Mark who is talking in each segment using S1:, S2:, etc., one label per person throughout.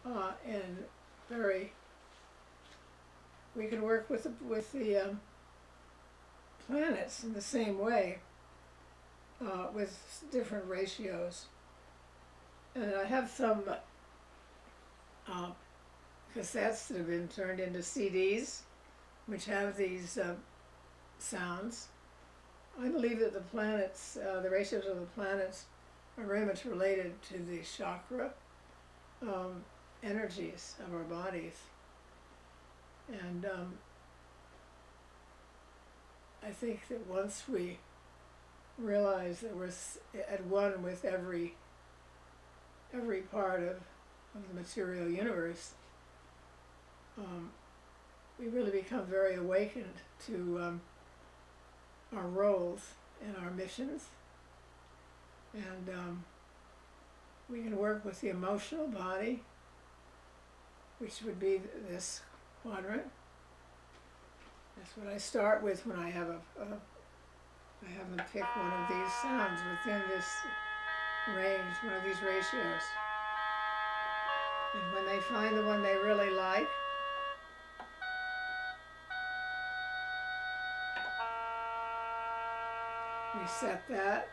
S1: and very. We can work with the planets in the same way, with different ratios. And I have some cassettes that have been turned into CDs, which have these sounds. I believe that the planets, the ratios of the planets, are very much related to the chakra energies of our bodies. And I think that once we realize that we're at one with every part of the material universe, we really become very awakened to our roles and our missions. And we can work with the emotional body, which would be this quadrant. That's what I start with when I have I have them pick one of these sounds within this range, one of these ratios. And when they find the one they really like, we set that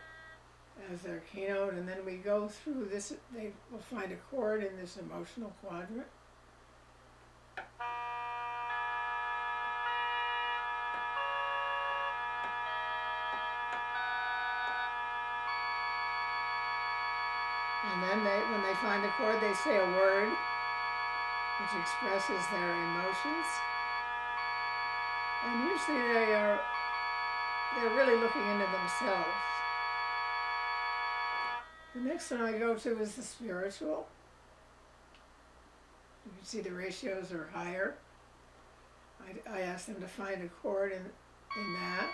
S1: as their keynote, and then we go through this. They will find a chord in this emotional quadrant. And then when they find a chord, they say a word which expresses their emotions. And usually they're really looking into themselves. The next one I go to is the spiritual. You can see the ratios are higher. I ask them to find a chord in that.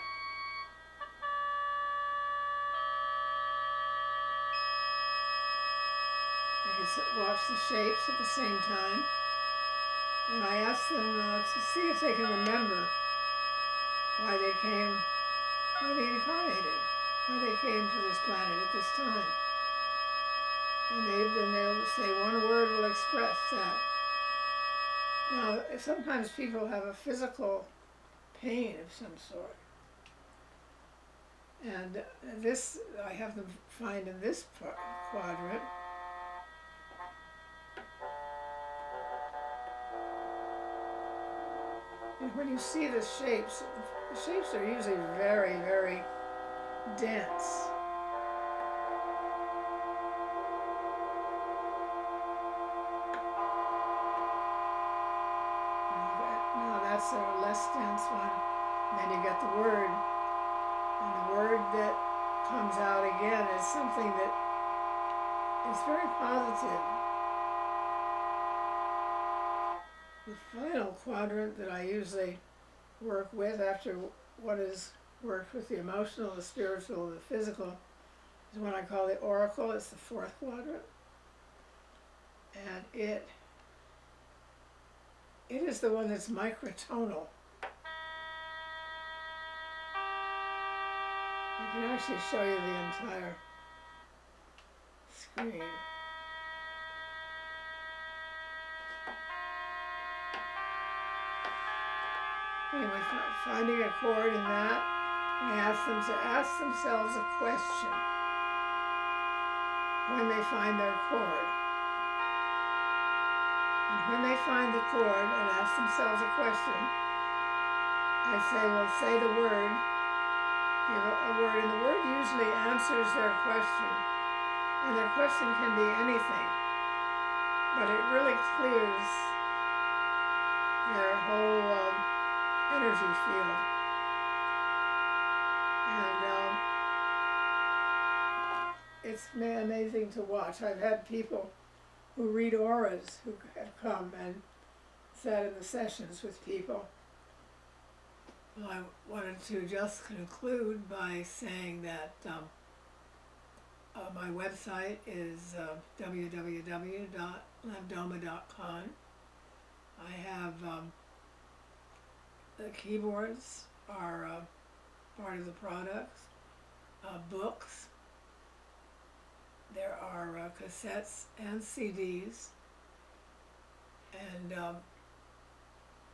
S1: They can watch the shapes at the same time. And I ask them to see if they can remember why they incarnated, why they came to this planet at this time. And they'll say one word will express that. Now, sometimes people have a physical pain of some sort. And this, I have them find in this quadrant. And when you see the shapes are usually very, very dense. Now that's a less dense one. And then you get the word. And the word that comes out again is something that is very positive. The final quadrant that I usually work with after what is worked with the emotional, the spiritual, the physical is one I call the oracle. It's the fourth quadrant. And it is the one that's microtonal. I can actually show you the entire screen. Anyway, finding a chord in that, I ask them to ask themselves a question when they find their chord. And when they find the chord and ask themselves a question, I say, well, say the word, give a word, and the word usually answers their question. And their question can be anything, but it really clears their whole energy field. And it's amazing to watch. I've had people who read auras who have come and sat in the sessions with people. Well, I wanted to just conclude by saying that my website is www.lamdoma.com. I have the keyboards are part of the products, books. There are cassettes and CDs. And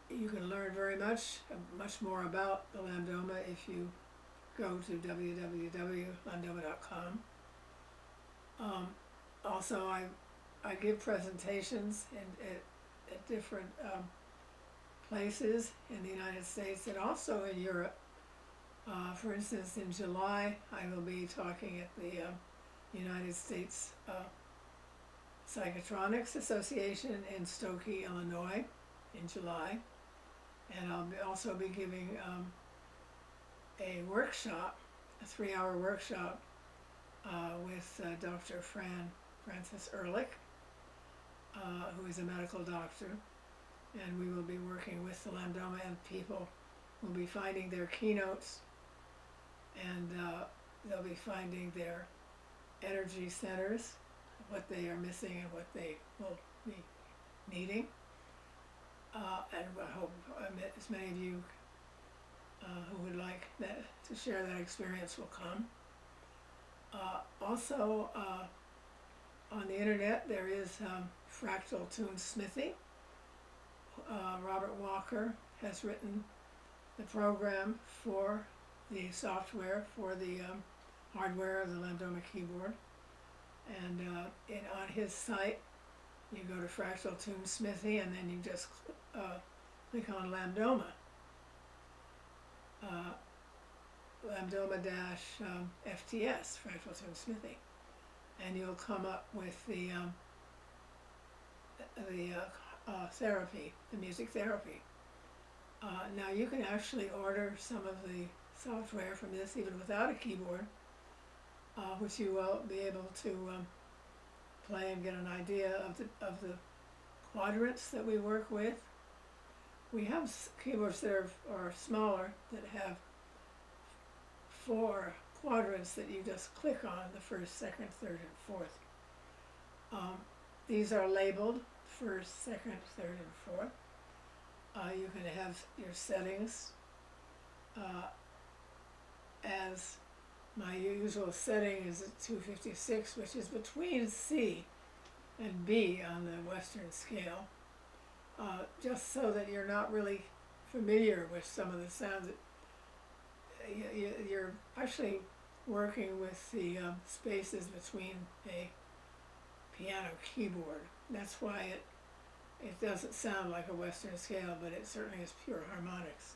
S1: you can learn very much more about the Lambdoma if you go to www.lambdoma.com. Also, I give presentations at different places in the United States and also in Europe. For instance, in July, I will be talking at the United States Psychotronics Association in Stokey, Illinois, in July. And I'll also be giving a workshop, a 3-hour workshop with Dr. Francis Ehrlich, who is a medical doctor. And we will be working with the Lambdoma, and people will be finding their keynotes, and they'll be finding their energy centers, what they are missing and what they will be needing. And I hope as many of you who would like that to share that experience will come. Also, on the internet there is Fractal Tune Smithy. Robert Walker has written the program for the software for the hardware of the Lambdoma keyboard, and on his site you go to Fractal Tune Smithy, and then you just click on Lambdoma, Lambdoma-FTS, Fractal Tune Smithy, and you'll come up with the therapy, the music therapy. Now you can actually order some of the software from this even without a keyboard, which you will be able to play and get an idea of the quadrants that we work with. We have keyboards that are smaller, that have 4 quadrants that you just click on, the first, second, third, and fourth. These are labeled first, second, third, and fourth. You can have your settings as my usual setting is at 256, which is between C and B on the Western scale, just so that you're not really familiar with some of the sounds. You're actually working with the spaces between a piano keyboard. That's why it doesn't sound like a Western scale, but it certainly is pure harmonics.